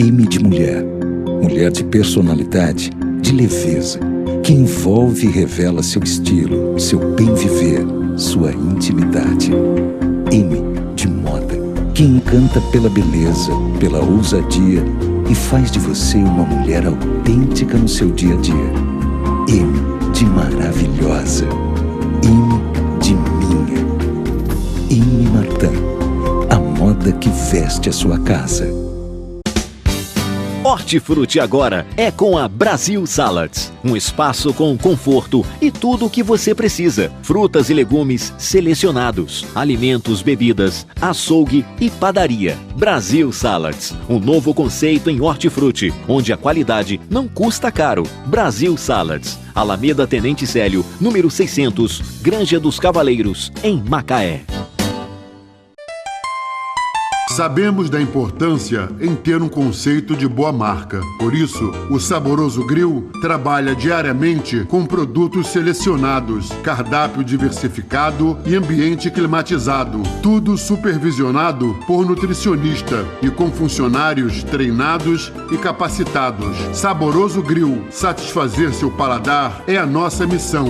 M de mulher. Mulher de personalidade, de leveza, que envolve e revela seu estilo, seu bem viver, sua intimidade. M de moda, que encanta pela beleza, pela ousadia e faz de você uma mulher autêntica no seu dia a dia. M de maravilhosa. M de minha. M Martin, a moda que veste a sua casa. Hortifruti agora é com a Brasil Salads. Um espaço com conforto e tudo o que você precisa. Frutas e legumes selecionados, alimentos, bebidas, açougue e padaria. Brasil Salads, um novo conceito em hortifruti, onde a qualidade não custa caro. Brasil Salads, Alameda Tenente Célio, número 600, Granja dos Cavaleiros, em Macaé. Sabemos da importância em ter um conceito de boa marca. Por isso, o Saboroso Grill trabalha diariamente com produtos selecionados, cardápio diversificado e ambiente climatizado. Tudo supervisionado por nutricionista e com funcionários treinados e capacitados. Saboroso Grill, satisfazer seu paladar é a nossa missão.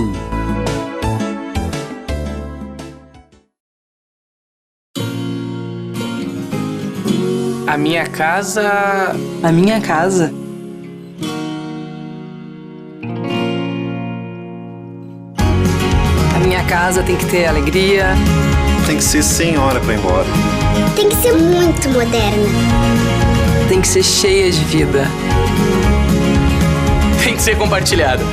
A minha casa... A minha casa. A minha casa tem que ter alegria. Tem que ser sem hora pra ir embora. Tem que ser muito moderna. Tem que ser cheia de vida. Tem que ser compartilhada.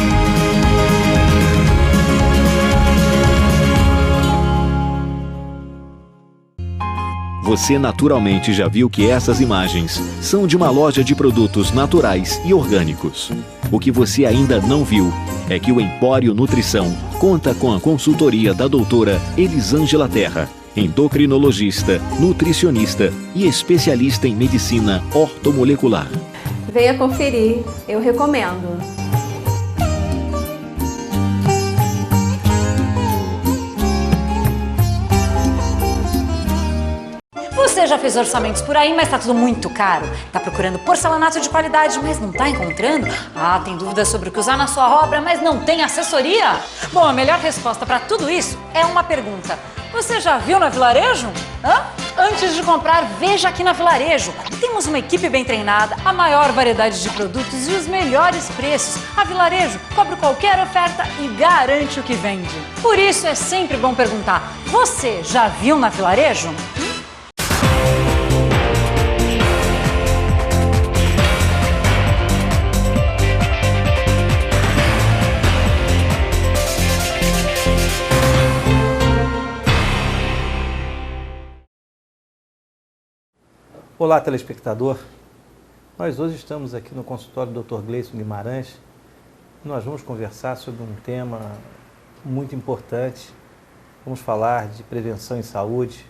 Você naturalmente já viu que essas imagens são de uma loja de produtos naturais e orgânicos. O que você ainda não viu é que o Empório Nutrição conta com a consultoria da doutora Elisângela Terra, endocrinologista, nutricionista e especialista em medicina ortomolecular. Venha conferir, eu recomendo. Você já fez orçamentos por aí, mas tá tudo muito caro? Tá procurando porcelanato de qualidade, mas não tá encontrando? Ah, tem dúvidas sobre o que usar na sua obra, mas não tem assessoria? Bom, a melhor resposta para tudo isso é uma pergunta. Você já viu na Vilarejo? Antes de comprar, veja aqui na Vilarejo. Temos uma equipe bem treinada, a maior variedade de produtos e os melhores preços. A Vilarejo cobre qualquer oferta e garante o que vende. Por isso é sempre bom perguntar, você já viu na Vilarejo? Olá, telespectador. Nós hoje estamos aqui no consultório do Dr. Gleison Guimarães e nós vamos conversar sobre um tema muito importante. Vamos falar de prevenção em saúde.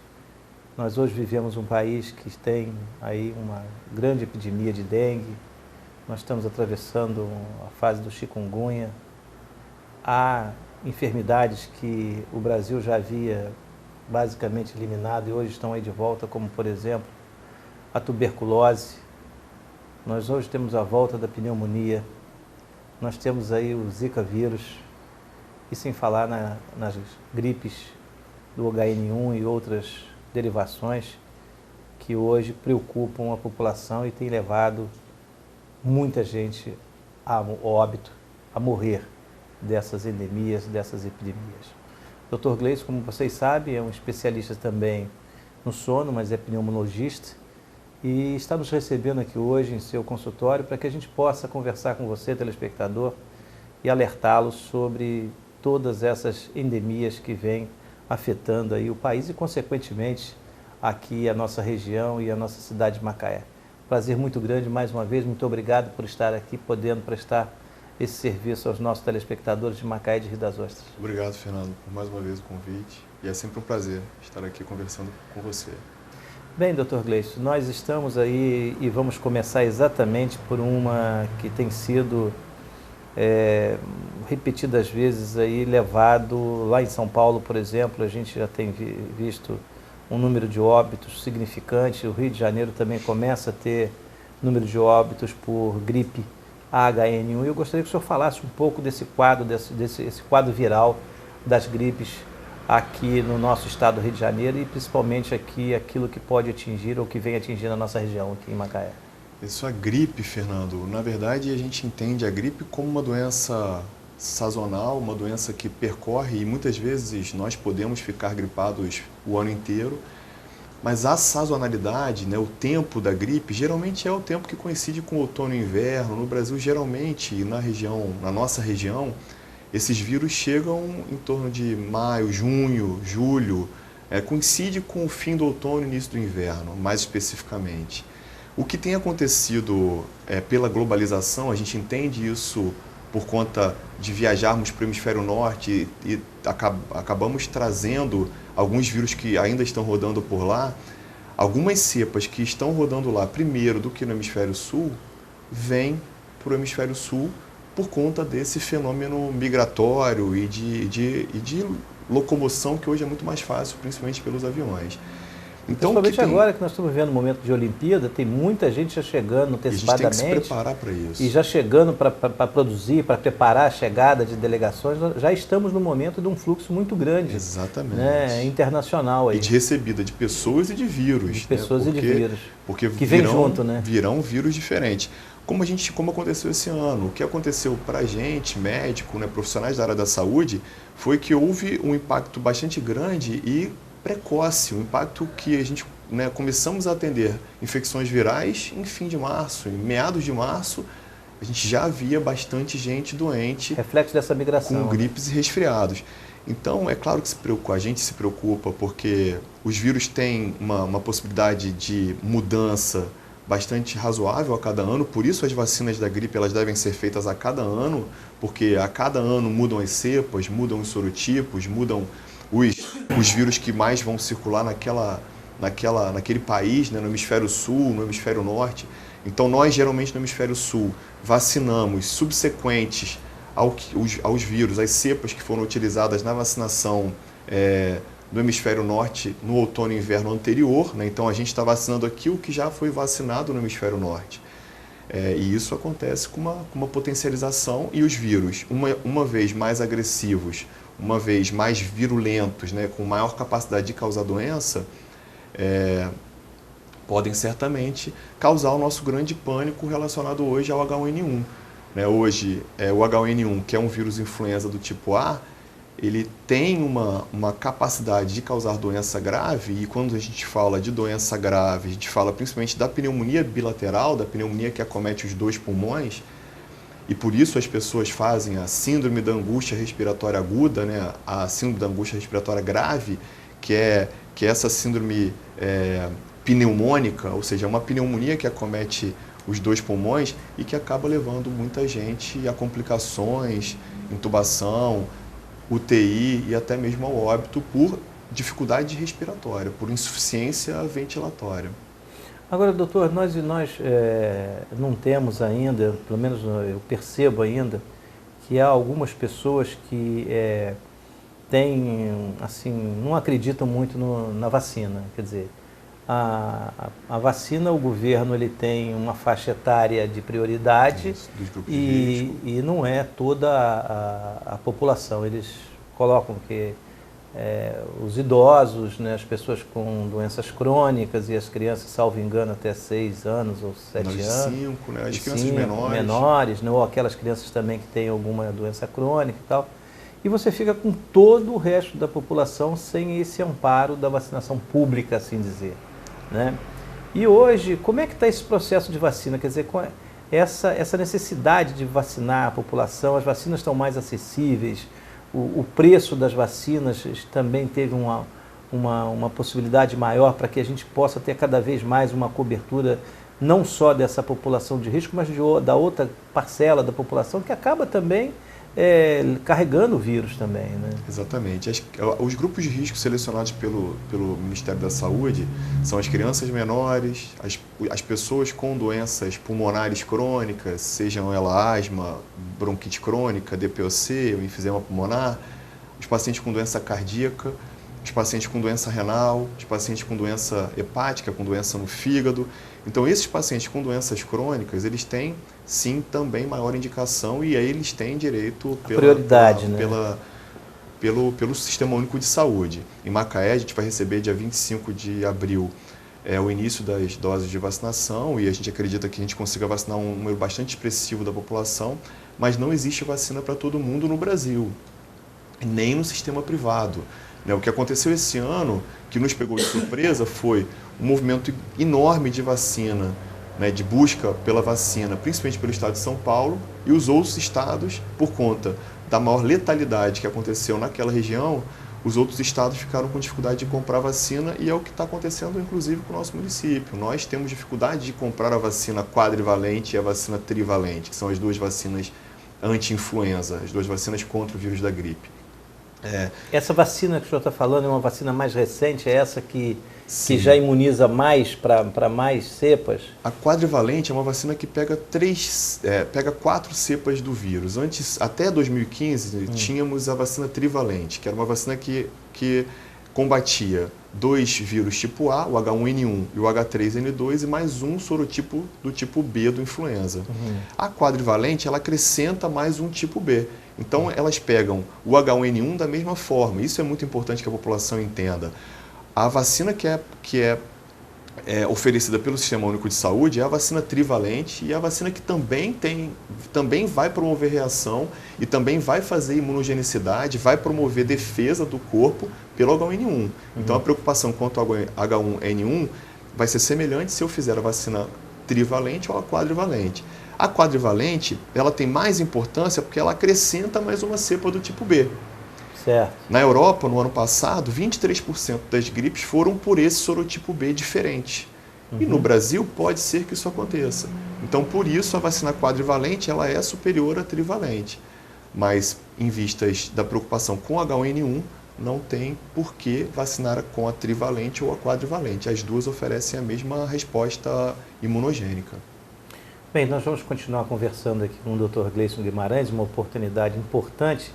Nós hoje vivemos um país que tem aí uma grande epidemia de dengue. Nós estamos atravessando a fase do chikungunya. Há enfermidades que o Brasil já havia basicamente eliminado e hoje estão aí de volta, como por exemplo a tuberculose. Nós hoje temos a volta da pneumonia, nós temos aí o Zika vírus, e sem falar nas gripes do HN1 e outras derivações que hoje preocupam a população e têm levado muita gente a óbito, a morrer dessas endemias, dessas epidemias. O Dr. Gleison, como vocês sabem, é um especialista também no sono, mas é pneumologista, e está nos recebendo aqui hoje em seu consultório para que a gente possa conversar com você, telespectador, e alertá-lo sobre todas essas endemias que vêm afetando aí o país e, consequentemente, aqui a nossa região e a nossa cidade de Macaé. Prazer muito grande, mais uma vez, muito obrigado por estar aqui, podendo prestar esse serviço aos nossos telespectadores de Macaé e de Rio das Ostras. Obrigado, Fernando, por mais uma vez o convite, e é sempre um prazer estar aqui conversando com você. Bem, Dr. Gleison, nós estamos aí e vamos começar exatamente por uma que tem sido repetidas vezes aí levado lá em São Paulo, por exemplo, a gente já tem visto um número de óbitos significante, o Rio de Janeiro também começa a ter número de óbitos por gripe H1N1. E eu gostaria que o senhor falasse um pouco desse quadro, esse quadro viral das gripes aqui no nosso estado do Rio de Janeiro e principalmente aqui aquilo que pode atingir ou que vem atingindo a nossa região aqui em Macaé. Isso, a gripe, Fernando, na verdade a gente entende a gripe como uma doença sazonal, uma doença que percorre e muitas vezes nós podemos ficar gripados o ano inteiro, mas a sazonalidade, né, o tempo da gripe, geralmente é o tempo que coincide com o outono e inverno. No Brasil, geralmente, na nossa região, esses vírus chegam em torno de maio, junho, julho, coincide com o fim do outono e início do inverno, mais especificamente. O que tem acontecido pela globalização, a gente entende isso por conta de viajarmos para o hemisfério norte e acabamos trazendo alguns vírus que ainda estão rodando por lá. Algumas cepas que estão rodando lá primeiro do que no hemisfério sul, vêm para o hemisfério sul por conta desse fenômeno migratório e de locomoção que hoje é muito mais fácil, principalmente pelos aviões. Então, principalmente agora que nós estamos vendo um momento de Olimpíada, tem muita gente já chegando antecipadamente. A gente tem que se preparar para isso. E já chegando para produzir, para preparar a chegada de delegações, já estamos no momento de um fluxo muito grande. Exatamente. Né, internacional. Aí. E de recebida de pessoas e de vírus. De pessoas e de vírus. Porque que vem junto, né? Virão vírus diferentes. Como aconteceu esse ano, o que aconteceu para a gente, médico, né, profissionais da área da saúde, foi que houve um impacto bastante grande e precoce, um impacto que a gente começamos a atender infecções virais em fim de março, em meados de março, a gente já havia bastante gente doente. Reflexo dessa migração. Com gripes e resfriados. Então, é claro que a gente se preocupa porque os vírus têm uma possibilidade de mudança bastante razoável a cada ano, por isso as vacinas da gripe elas devem ser feitas a cada ano, porque a cada ano mudam as cepas, mudam os sorotipos, mudam os vírus que mais vão circular naquele país, né, no hemisfério sul, no hemisfério norte. Então nós geralmente no hemisfério sul vacinamos subsequentes aos vírus, as cepas que foram utilizadas na vacinação no hemisfério norte no outono e inverno anterior, né? Então a gente está vacinando aqui o que já foi vacinado no hemisfério norte. E isso acontece com uma potencialização e os vírus, uma vez mais agressivos, uma vez mais virulentos, né, com maior capacidade de causar doença, podem certamente causar o nosso grande pânico relacionado hoje ao H1N1. Né? Hoje, o H1N1, que é um vírus influenza do tipo A, ele tem uma capacidade de causar doença grave, e quando a gente fala de doença grave, a gente fala principalmente da pneumonia bilateral, da pneumonia que acomete os dois pulmões, e por isso as pessoas fazem a síndrome da angústia respiratória aguda, né? A síndrome da angústia respiratória grave, que é essa síndrome pneumônica, ou seja, uma pneumonia que acomete os dois pulmões e que acaba levando muita gente a complicações, intubação, UTI e até mesmo ao óbito por dificuldade respiratória, por insuficiência ventilatória. Agora, doutor, nós não temos ainda, pelo menos eu percebo ainda, que há algumas pessoas que não acreditam muito na vacina. Quer dizer, a vacina, o governo ele tem uma faixa etária de prioridade e não é toda a população. Eles colocam que os idosos, né, as pessoas com doenças crônicas e as crianças, salvo engano, até 6 anos ou 7 anos. 5, né? As crianças menores, né, ou aquelas crianças também que têm alguma doença crônica e tal. E você fica com todo o resto da população sem esse amparo da vacinação pública, assim dizer. Né? E hoje, como é que está esse processo de vacina? Quer dizer, essa necessidade de vacinar a população, as vacinas estão mais acessíveis, o preço das vacinas também teve uma possibilidade maior para que a gente possa ter cada vez mais uma cobertura não só dessa população de risco, mas da outra parcela da população que acaba também carregando o vírus também, né? Exatamente. Os grupos de risco selecionados pelo Ministério da Saúde são as crianças menores, as pessoas com doenças pulmonares crônicas, sejam ela asma, bronquite crônica, DPOC, ou enfisema pulmonar, os pacientes com doença cardíaca, os pacientes com doença renal, os pacientes com doença hepática, com doença no fígado. Então, esses pacientes com doenças crônicas, eles têm, sim, também maior indicação e aí eles têm direito pelo Sistema Único de Saúde. Em Macaé, a gente vai receber dia 25 de abril o início das doses de vacinação e a gente acredita que a gente consiga vacinar um número bastante expressivo da população, mas não existe vacina para todo mundo no Brasil, nem no sistema privado. O que aconteceu esse ano, que nos pegou de surpresa, foi um movimento enorme de vacina, de busca pela vacina, principalmente pelo estado de São Paulo, e os outros estados, por conta da maior letalidade que aconteceu naquela região, os outros estados ficaram com dificuldade de comprar vacina e é o que está acontecendo, inclusive, com o nosso município. Nós temos dificuldade de comprar a vacina quadrivalente e a vacina trivalente, que são as duas vacinas anti-influenza, as duas vacinas contra o vírus da gripe. Essa vacina que o senhor está falando é uma vacina mais recente, é essa que já imuniza mais para mais cepas? A quadrivalente é uma vacina que pega 4 cepas do vírus. Antes, até 2015, tínhamos a vacina trivalente, que era uma vacina que combatia 2 vírus tipo A, o H1N1 e o H3N2, e mais um sorotipo do tipo B do influenza. A quadrivalente, ela acrescenta mais um tipo B. Então, elas pegam o H1N1 da mesma forma. Isso é muito importante que a população entenda. A vacina que é oferecida pelo Sistema Único de Saúde é a vacina trivalente e a vacina que também vai promover reação e também vai fazer imunogenicidade, vai promover defesa do corpo pelo H1N1. Então, a preocupação quanto ao H1N1 vai ser semelhante se eu fizer a vacina trivalente ou a quadrivalente. A quadrivalente, ela tem mais importância porque ela acrescenta mais uma cepa do tipo B. Certo. Na Europa, no ano passado, 23% das gripes foram por esse sorotipo B diferente. E no Brasil, pode ser que isso aconteça. Então, por isso, a vacina quadrivalente ela é superior à trivalente. Mas, em vistas da preocupação com o H1N1, não tem por que vacinar com a trivalente ou a quadrivalente. As duas oferecem a mesma resposta imunogênica. Bem, nós vamos continuar conversando aqui com o Dr. Gleison Guimarães, uma oportunidade importante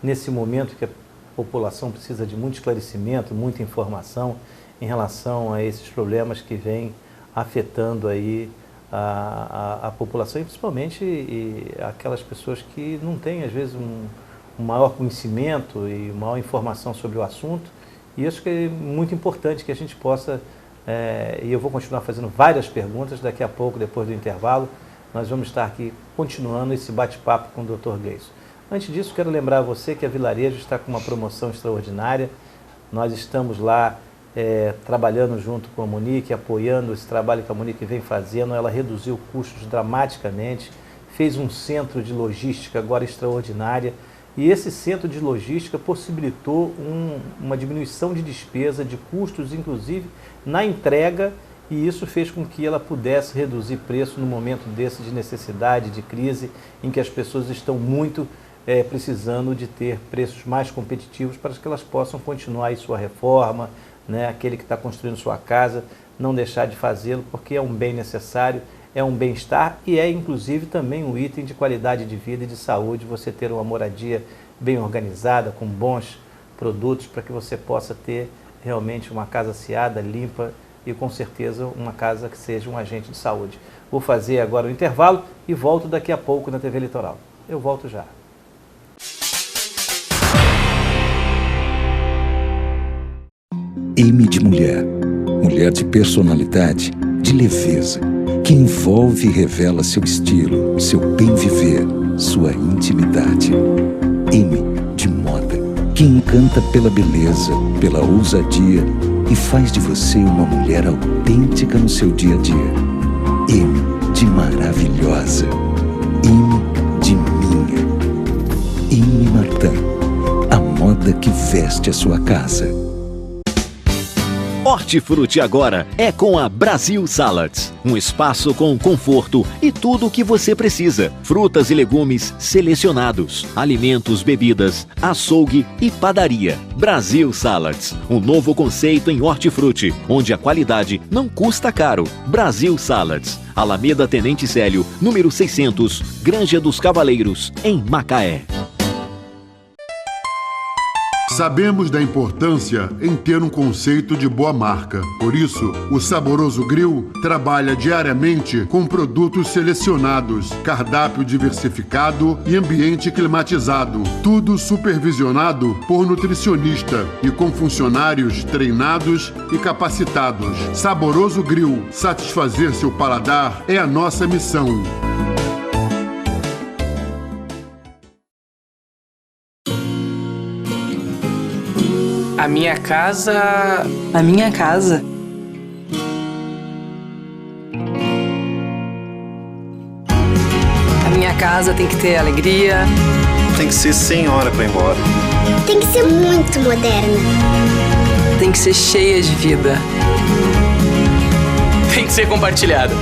nesse momento que a população precisa de muito esclarecimento, muita informação em relação a esses problemas que vêm afetando aí a população e principalmente aquelas pessoas que não têm, às vezes, um maior conhecimento e maior informação sobre o assunto. E isso que é muito importante que a gente possa, e eu vou continuar fazendo várias perguntas, daqui a pouco, depois do intervalo, nós vamos estar aqui continuando esse bate-papo com o Dr. Gleison. Antes disso, quero lembrar a você que a Vilarejo está com uma promoção extraordinária. Nós estamos lá trabalhando junto com a Monique, apoiando esse trabalho que a Monique vem fazendo. Ela reduziu custos dramaticamente, fez um centro de logística agora extraordinária. E esse centro de logística possibilitou uma diminuição de despesa, de custos, inclusive, na entrega, e isso fez com que ela pudesse reduzir preço no momento desse de necessidade, de crise, em que as pessoas estão muito precisando de ter preços mais competitivos para que elas possam continuar aí sua reforma, aquele que está construindo sua casa, não deixar de fazê-lo, porque é um bem necessário, é um bem-estar e é, inclusive, também um item de qualidade de vida e de saúde, você ter uma moradia bem organizada, com bons produtos, para que você possa ter realmente uma casa aseada, limpa e, com certeza, uma casa que seja um agente de saúde. Vou fazer agora o intervalo e volto daqui a pouco na TV Litoral. Eu volto já. M de mulher. Mulher de personalidade, de leveza, que envolve e revela seu estilo, seu bem-viver, sua intimidade. M de moda, que encanta pela beleza, pela ousadia e faz de você uma mulher autêntica no seu dia a dia. M de maravilhosa. M de minha. M Martin, a moda que veste a sua casa. Hortifruti agora é com a Brasil Salads, um espaço com conforto e tudo o que você precisa. Frutas e legumes selecionados, alimentos, bebidas, açougue e padaria. Brasil Salads, um novo conceito em hortifruti, onde a qualidade não custa caro. Brasil Salads, Alameda Tenente Célio, número 600, Granja dos Cavaleiros, em Macaé. Sabemos da importância em ter um conceito de boa marca. Por isso, o Saboroso Grill trabalha diariamente com produtos selecionados, cardápio diversificado e ambiente climatizado. Tudo supervisionado por nutricionista e com funcionários treinados e capacitados. Saboroso Grill, satisfazer seu paladar é a nossa missão. A minha casa... A minha casa A minha casa tem que ter alegria. Tem que ser sem hora para ir embora. Tem que ser muito moderna. Tem que ser cheia de vida. Tem que ser compartilhada.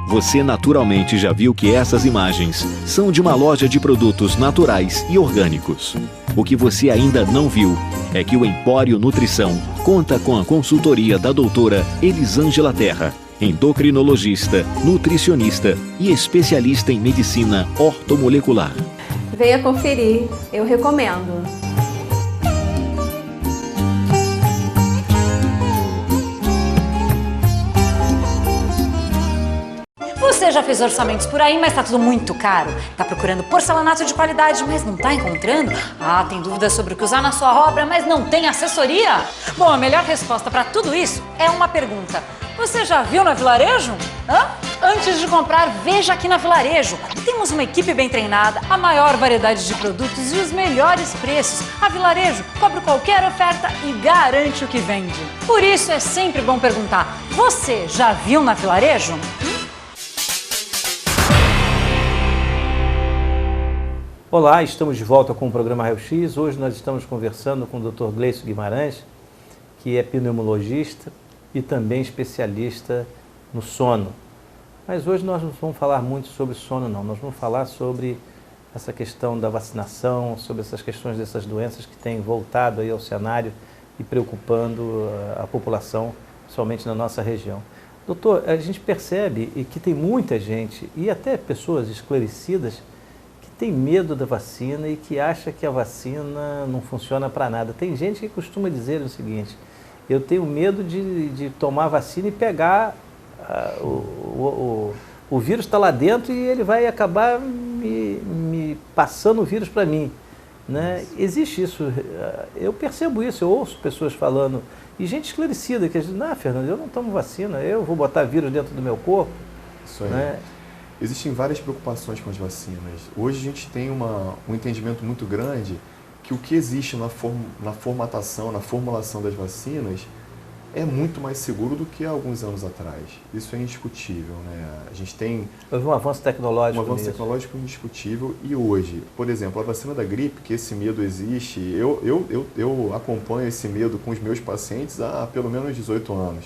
Você naturalmente já viu que essas imagens são de uma loja de produtos naturais e orgânicos. O que você ainda não viu é que o Empório Nutrição conta com a consultoria da doutora Elisângela Terra, endocrinologista, nutricionista e especialista em medicina ortomolecular. Venha conferir, eu recomendo. Você já fez orçamentos por aí, mas tá tudo muito caro? Tá procurando porcelanato de qualidade, mas não tá encontrando? Ah, tem dúvidas sobre o que usar na sua obra, mas não tem assessoria? Bom, a melhor resposta para tudo isso é uma pergunta. Você já viu na Vilarejo? Antes de comprar, veja aqui na Vilarejo. Temos uma equipe bem treinada, a maior variedade de produtos e os melhores preços. A Vilarejo cobre qualquer oferta e garante o que vende. Por isso é sempre bom perguntar, você já viu na Vilarejo? Olá, estamos de volta com o programa Raio X. Hoje nós estamos conversando com o Dr. Gleison Guimarães, que é pneumologista e também especialista no sono. Mas hoje nós não vamos falar muito sobre sono, não. Nós vamos falar sobre essa questão da vacinação, sobre essas questões dessas doenças que têm voltado aí ao cenário e preocupando a população, principalmente na nossa região. Doutor, a gente percebe que tem muita gente, e até pessoas esclarecidas, tem medo da vacina e que acha que a vacina não funciona para nada. Tem gente que costuma dizer o seguinte, eu tenho medo de tomar vacina e pegar, o vírus está lá dentro e ele vai acabar me passando o vírus para mim. Né? Existe isso, eu percebo isso, eu ouço pessoas falando, e gente esclarecida, que diz, não, Fernando, eu não tomo vacina, eu vou botar vírus dentro do meu corpo. Isso aí. Né? Existem várias preocupações com as vacinas. Hoje a gente tem um entendimento muito grande que o que existe na formatação, na formulação das vacinas é muito mais seguro do que há alguns anos atrás. Isso é indiscutível, né? A gente tem... Houve um avanço tecnológico. Um avanço tecnológico indiscutível. E hoje, por exemplo, a vacina da gripe, que esse medo existe, eu acompanho esse medo com os meus pacientes há pelo menos 18 anos.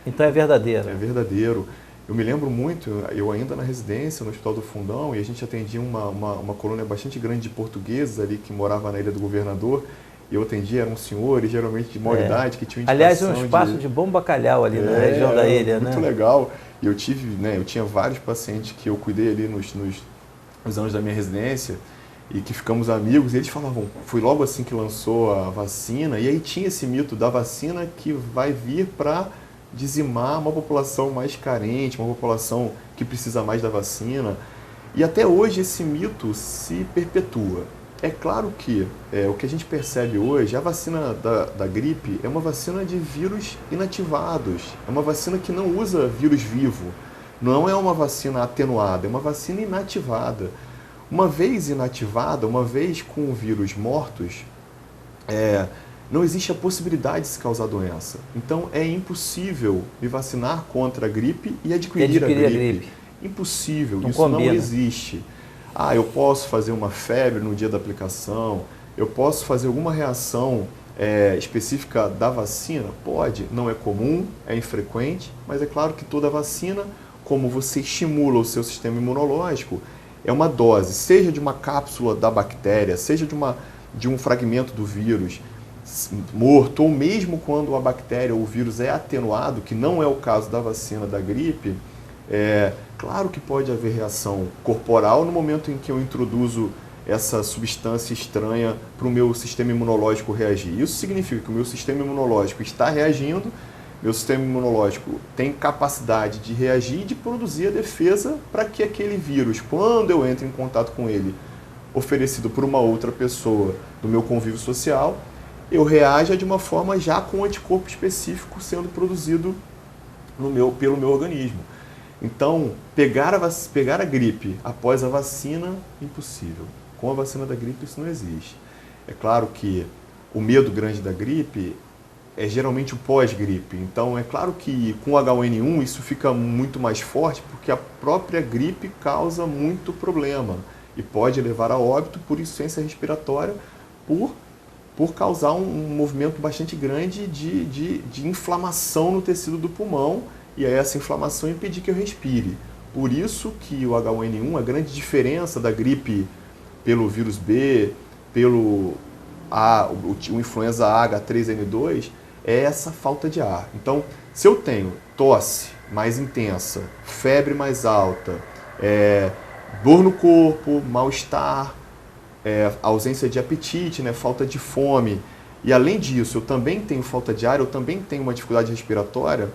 Então é verdadeiro. É verdadeiro. Eu me lembro muito, eu ainda na residência, no Hospital do Fundão, e a gente atendia uma colônia bastante grande de portugueses ali que morava na Ilha do Governador, e eu atendia, eram senhores, geralmente de maior idade, que tinham indicação. Aliás, é um espaço de bom bacalhau ali na região da ilha, muito legal. E eu tinha vários pacientes que eu cuidei ali nos anos da minha residência, e que ficamos amigos, e eles falavam, foi logo assim que lançou a vacina, e aí tinha esse mito da vacina que vai vir para dizimar uma população mais carente, uma população que precisa mais da vacina. E até hoje esse mito se perpetua. É claro que o que a gente percebe hoje, a vacina da gripe é uma vacina de vírus inativados, é uma vacina que não usa vírus vivo, não é uma vacina atenuada, é uma vacina inativada. Uma vez inativada, uma vez com vírus mortos, não existe a possibilidade de se causar doença. Então, é impossível me vacinar contra a gripe e adquirir a gripe. Impossível, isso não existe. Eu posso fazer uma febre no dia da aplicação, eu posso fazer alguma reação específica da vacina? Pode, não é comum, é infrequente, mas é claro que toda vacina, como você estimula o seu sistema imunológico, é uma dose, seja de uma cápsula da bactéria, seja de um fragmento do vírus, morto, ou mesmo quando a bactéria ou o vírus é atenuado, que não é o caso da vacina da gripe, Claro que pode haver reação corporal no momento em que eu introduzo essa substância estranha para o meu sistema imunológico reagir. Isso significa que o meu sistema imunológico está reagindo, meu sistema imunológico tem capacidade de reagir e de produzir a defesa para que aquele vírus, quando eu entro em contato com ele, oferecido por uma outra pessoa do meu convívio social, eu reaja de uma forma já com um anticorpo específico sendo produzido pelo meu organismo. Então, pegar a gripe após a vacina, impossível. Com a vacina da gripe isso não existe. É claro que o medo grande da gripe é geralmente o pós-gripe. Então, é claro que com o H1N1 isso fica muito mais forte porque a própria gripe causa muito problema e pode levar a óbito por insuficiência respiratória, por causar um movimento bastante grande de inflamação no tecido do pulmão e aí essa inflamação impedir que eu respire. Por isso que o H1N1, a grande diferença da gripe pelo vírus B, pelo o influenza A H3N2, é essa falta de ar. Então, se eu tenho tosse mais intensa, febre mais alta, dor no corpo, mal-estar, ausência de apetite, né, falta de fome, e além disso eu também tenho falta de ar, eu também tenho uma dificuldade respiratória,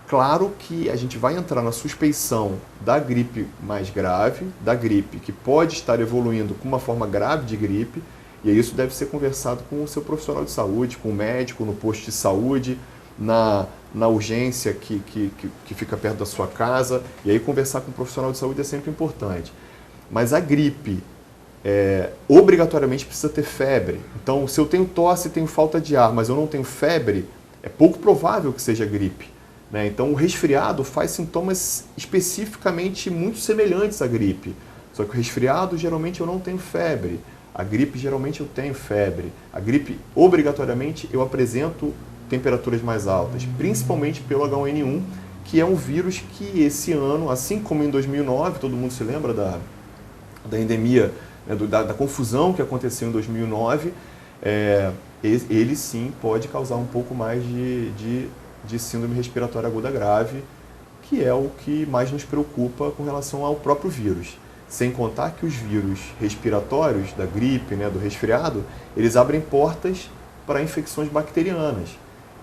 claro que a gente vai entrar na suspeição da gripe mais grave, da gripe que pode estar evoluindo com uma forma grave de gripe, e isso deve ser conversado com o seu profissional de saúde, com o médico, no posto de saúde, na urgência que fica perto da sua casa, e aí conversar com o profissional de saúde é sempre importante. Mas a gripe obrigatoriamente precisa ter febre. Então, se eu tenho tosse e tenho falta de ar, mas eu não tenho febre, é pouco provável que seja gripe, né? Então, o resfriado faz sintomas especificamente muito semelhantes à gripe. Só que o resfriado, geralmente, eu não tenho febre. A gripe, geralmente, eu tenho febre. A gripe, obrigatoriamente, eu apresento temperaturas mais altas, principalmente pelo H1N1, que é um vírus que esse ano, assim como em 2009, todo mundo se lembra da endemia, né, da confusão que aconteceu em 2009, ele sim pode causar um pouco mais de síndrome respiratória aguda grave, que é o que mais nos preocupa com relação ao próprio vírus. Sem contar que os vírus respiratórios, da gripe, né, do resfriado, eles abrem portas para infecções bacterianas.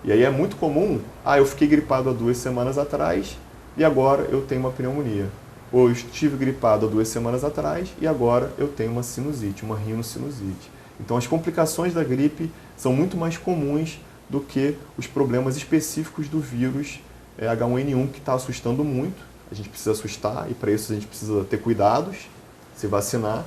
E aí é muito comum, eu fiquei gripado há 2 semanas atrás e agora eu tenho uma pneumonia. Ou eu estive gripado há 2 semanas atrás e agora eu tenho uma sinusite, uma rinocinusite. Então as complicações da gripe são muito mais comuns do que os problemas específicos do vírus H1N1, que está assustando muito. A gente precisa assustar e para isso a gente precisa ter cuidados, se vacinar,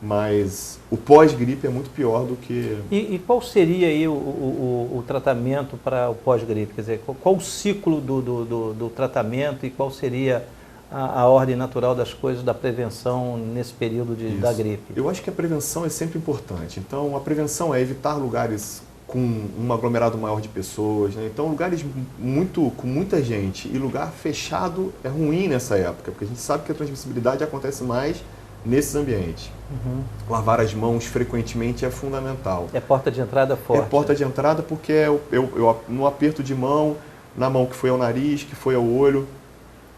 mas o pós-gripe é muito pior do que... E qual seria aí o tratamento para o pós-gripe? Quer dizer, qual o ciclo do tratamento e qual seria a ordem natural das coisas da prevenção nesse período da gripe? Eu acho que a prevenção é sempre importante. Então, a prevenção é evitar lugares com um aglomerado maior de pessoas, né? Então, lugares com muita gente e lugar fechado é ruim nessa época, porque a gente sabe que a transmissibilidade acontece mais nesses ambientes. Lavar as mãos frequentemente é fundamental. É porta de entrada forte. É porta de entrada porque eu no aperto de mão, na mão que foi ao nariz, que foi ao olho,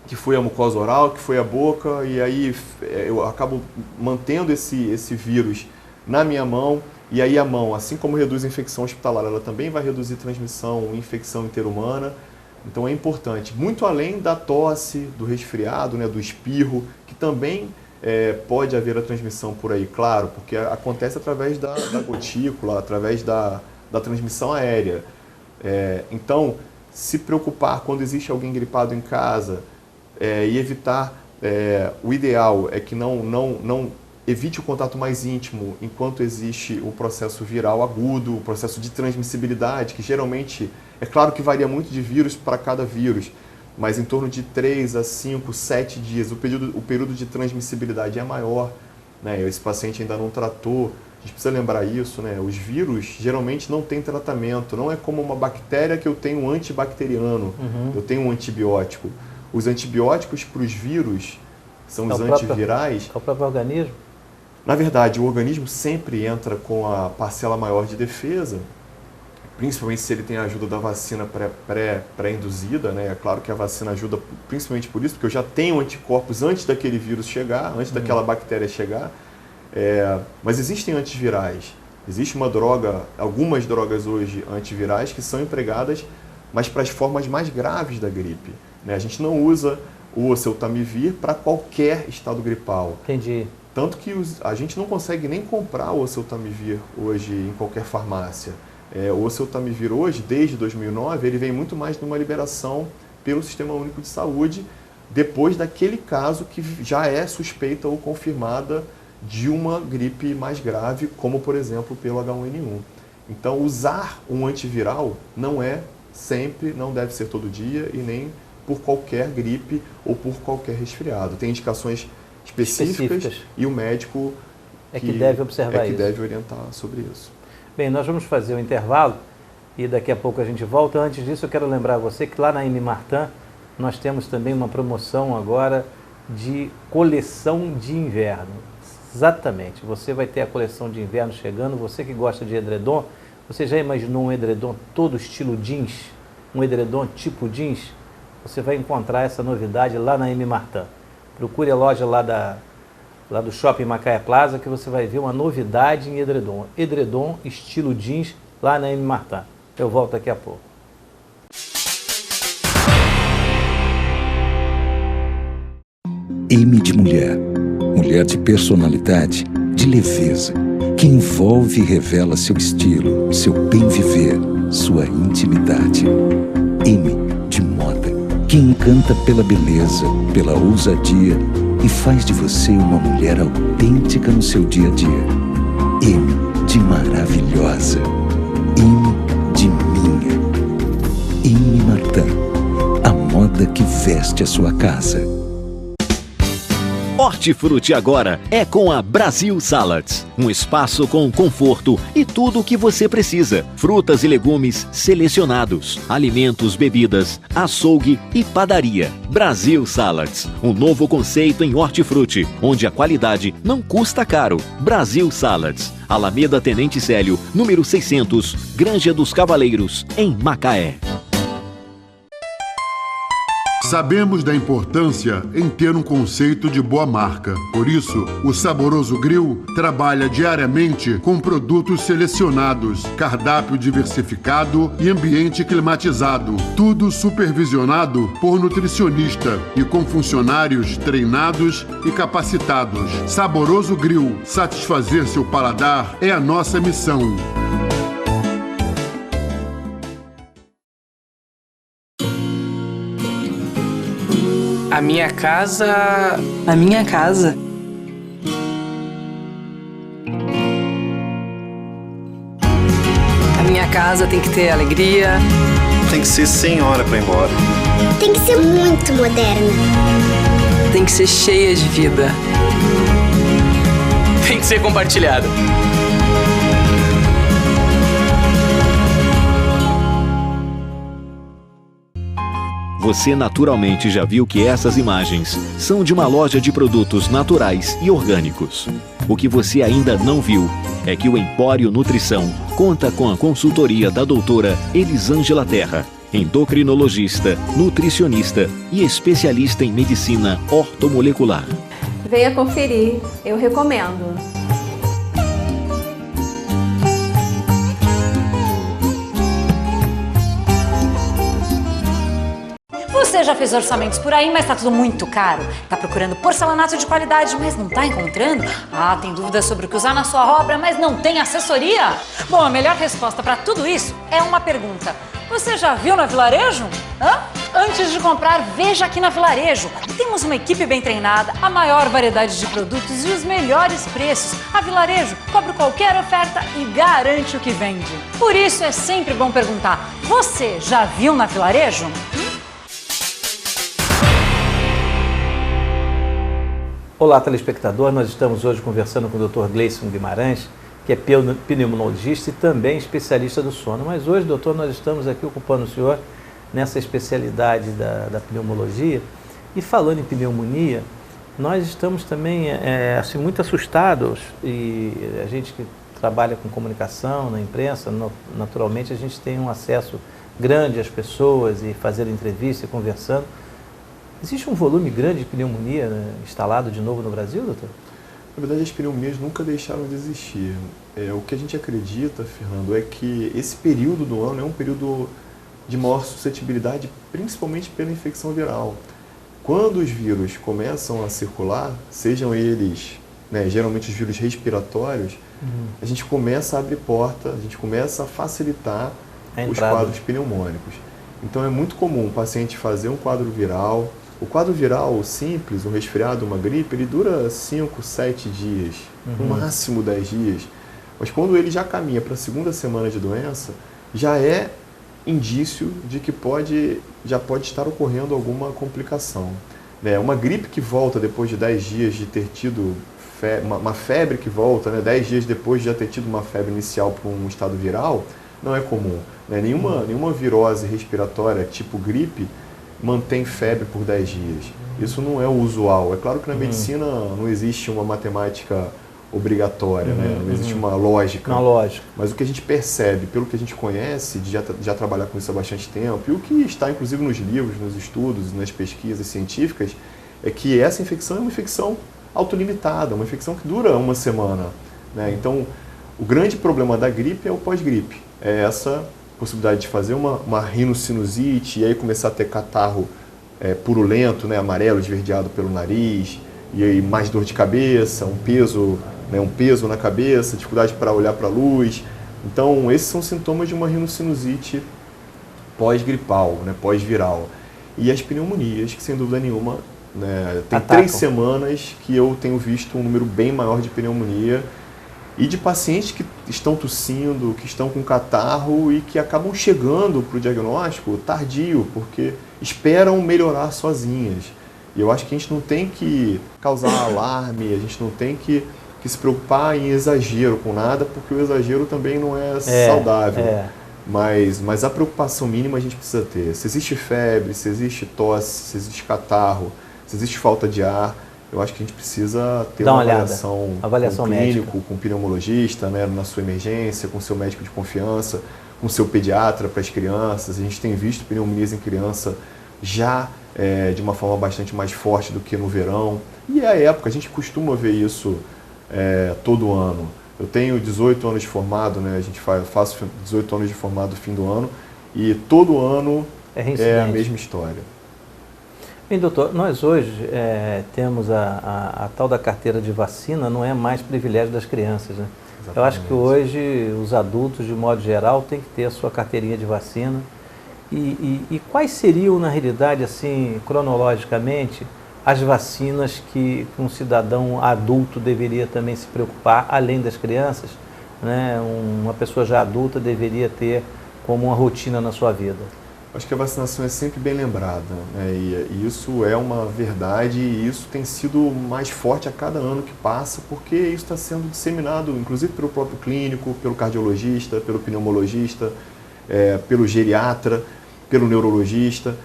que foi a mucosa oral, que foi a boca, e aí eu acabo mantendo esse vírus na minha mão, e aí a mão, assim como reduz a infecção hospitalar, ela também vai reduzir transmissão e infecção interhumana. Então é importante, muito além da tosse, do resfriado, né, do espirro, que também pode haver a transmissão por aí, claro, porque acontece através da gotícula, através da transmissão aérea. Então, se preocupar quando existe alguém gripado em casa e evitar, o ideal é que não evite o contato mais íntimo enquanto existe o processo viral agudo, o processo de transmissibilidade, que geralmente, é claro que varia muito de vírus para cada vírus, mas em torno de 3 a 5, 7 dias, o período de transmissibilidade é maior, né? Esse paciente ainda não tratou, a gente precisa lembrar isso, né? Os vírus geralmente não têm tratamento, não é como uma bactéria que eu tenho um antibacteriano, eu tenho um antibiótico. Os antibióticos para os vírus são os antivirais. É o próprio organismo? Na verdade, o organismo sempre entra com a parcela maior de defesa, principalmente se ele tem a ajuda da vacina pré-induzida, né? É claro que a vacina ajuda principalmente por isso, porque eu já tenho anticorpos antes daquele vírus chegar, antes daquela bactéria chegar. Mas existem antivirais. Existe uma droga, algumas drogas hoje antivirais que são empregadas, mas para as formas mais graves da gripe, né? A gente não usa o oseltamivir para qualquer estado gripal. Entendi. Tanto que a gente não consegue nem comprar o oseltamivir hoje em qualquer farmácia. O oseltamivir hoje, desde 2009, ele vem muito mais numa liberação pelo Sistema Único de Saúde, depois daquele caso que já é suspeita ou confirmada de uma gripe mais grave, como por exemplo pelo H1N1. Então usar um antiviral não é sempre, não deve ser todo dia e nem por qualquer gripe ou por qualquer resfriado. Tem indicações específicas e o médico que deve observar isso. Deve orientar sobre isso. Bem, nós vamos fazer um intervalo e daqui a pouco a gente volta. Antes disso, eu quero lembrar você que lá na M. Martin nós temos também uma promoção agora de coleção de inverno. Exatamente, você vai ter a coleção de inverno chegando. Você que gosta de edredom, você já imaginou um edredom todo estilo jeans? Um edredom tipo jeans? Você vai encontrar essa novidade lá na M. Martin. Procure a loja lá do Shopping Macaé Plaza que você vai ver uma novidade em edredom. Edredom estilo jeans lá na M. Martin. Eu volto daqui a pouco. M de mulher. Mulher de personalidade, de leveza, que envolve e revela seu estilo, seu bem viver, sua intimidade. M de moda, que encanta pela beleza, pela ousadia e faz de você uma mulher autêntica no seu dia a dia. M de maravilhosa. M de minha. M. Martin, a moda que veste a sua casa. Hortifruti agora é com a Brasil Salads, um espaço com conforto e tudo o que você precisa. Frutas e legumes selecionados, alimentos, bebidas, açougue e padaria. Brasil Salads, um novo conceito em hortifruti, onde a qualidade não custa caro. Brasil Salads, Alameda Tenente Célio, número 600, Granja dos Cavaleiros, em Macaé. Sabemos da importância em ter um conceito de boa marca. Por isso, o Saboroso Grill trabalha diariamente com produtos selecionados, cardápio diversificado e ambiente climatizado. Tudo supervisionado por nutricionista e com funcionários treinados e capacitados. Saboroso Grill, satisfazer seu paladar é a nossa missão. A minha casa... A minha casa. A minha casa tem que ter alegria. Tem que ser sem hora para ir embora. Tem que ser muito moderna. Tem que ser cheia de vida. Tem que ser compartilhada. Você naturalmente já viu que essas imagens são de uma loja de produtos naturais e orgânicos. O que você ainda não viu é que o Empório Nutrição conta com a consultoria da doutora Elisângela Terra, endocrinologista, nutricionista e especialista em medicina ortomolecular. Venha conferir, eu recomendo. Você já fez orçamentos por aí, mas tá tudo muito caro? Tá procurando porcelanato de qualidade, mas não tá encontrando? Ah, tem dúvidas sobre o que usar na sua obra, mas não tem assessoria? Bom, a melhor resposta para tudo isso é uma pergunta. Você já viu na Vilarejo? Antes de comprar, veja aqui na Vilarejo. Temos uma equipe bem treinada, a maior variedade de produtos e os melhores preços. A Vilarejo cobre qualquer oferta e garante o que vende. Por isso é sempre bom perguntar, você já viu na Vilarejo? Olá, telespectador. Nós estamos hoje conversando com o Dr. Gleison Guimarães, que é pneumologista e também especialista do sono. Mas hoje, doutor, nós estamos aqui ocupando o senhor nessa especialidade da pneumologia. E falando em pneumonia, nós estamos também assim, muito assustados, e a gente que trabalha com comunicação na imprensa, naturalmente a gente tem um acesso grande às pessoas e fazer entrevista e conversando. Existe um volume grande de pneumonia, né, instalado de novo no Brasil, doutor? Na verdade, as pneumonias nunca deixaram de existir. O que a gente acredita, Fernando, é que esse período do ano é um período de maior suscetibilidade, principalmente pela infecção viral. Quando os vírus começam a circular, sejam eles, né, geralmente os vírus respiratórios, a gente começa a abrir porta, a gente começa a facilitar os quadros pneumônicos. Então é muito comum o paciente fazer um quadro viral. O quadro viral simples, um resfriado, uma gripe, ele dura 5, 7 dias, no máximo 10 dias. Mas quando ele já caminha para a segunda semana de doença, já é indício de que já pode estar ocorrendo alguma complicação. Uma gripe que volta depois de 10 dias de ter tido uma febre que volta, 10 dias depois de já ter tido uma febre inicial para um estado viral, não é comum. Nenhuma virose respiratória tipo gripe mantém febre por 10 dias. Isso não é o usual. É claro que na medicina não existe uma matemática obrigatória, não existe uma lógica. Mas o que a gente percebe, pelo que a gente conhece, de já trabalhar com isso há bastante tempo, e o que está inclusive nos livros, nos estudos, nas pesquisas científicas, é que essa infecção é uma infecção autolimitada, uma infecção que dura uma semana. Então, o grande problema da gripe é o pós-gripe. É essa possibilidade de fazer uma rinocinusite e aí começar a ter catarro purulento, amarelo, esverdeado pelo nariz, e aí mais dor de cabeça, um peso na cabeça, dificuldade para olhar para a luz. Então, esses são sintomas de uma rinocinusite pós-gripal, pós-viral. E as pneumonias, que sem dúvida nenhuma, tem 3 semanas que eu tenho visto um número bem maior de pneumonia e de pacientes que estão tossindo, que estão com catarro e que acabam chegando para o diagnóstico tardio, porque esperam melhorar sozinhas. E eu acho que a gente não tem que causar alarme, a gente não tem que se preocupar em exagero com nada, porque o exagero também não é saudável. Mas a preocupação mínima a gente precisa ter. Se existe febre, se existe tosse, se existe catarro, se existe falta de ar, eu acho que a gente precisa ter uma avaliação com o clínico, com o pneumologista, na sua emergência, com o seu médico de confiança, com o seu pediatra para as crianças. A gente tem visto pneumonias em criança já de uma forma bastante mais forte do que no verão. E é a época, a gente costuma ver isso todo ano. Eu tenho 18 anos de formado, faço 18 anos de formado no fim do ano, e todo ano é a mesma história. Bem, doutor, nós hoje temos a tal da carteira de vacina, não é mais privilégio das crianças, né? Eu acho que hoje os adultos, de modo geral, têm que ter a sua carteirinha de vacina. E quais seriam, na realidade, assim, cronologicamente, as vacinas que um cidadão adulto deveria também se preocupar, além das crianças, uma pessoa já adulta deveria ter como uma rotina na sua vida? Acho que a vacinação é sempre bem lembrada, e isso é uma verdade, e isso tem sido mais forte a cada ano que passa, porque isso está sendo disseminado, inclusive pelo próprio clínico, pelo cardiologista, pelo pneumologista, pelo geriatra, pelo neurologista.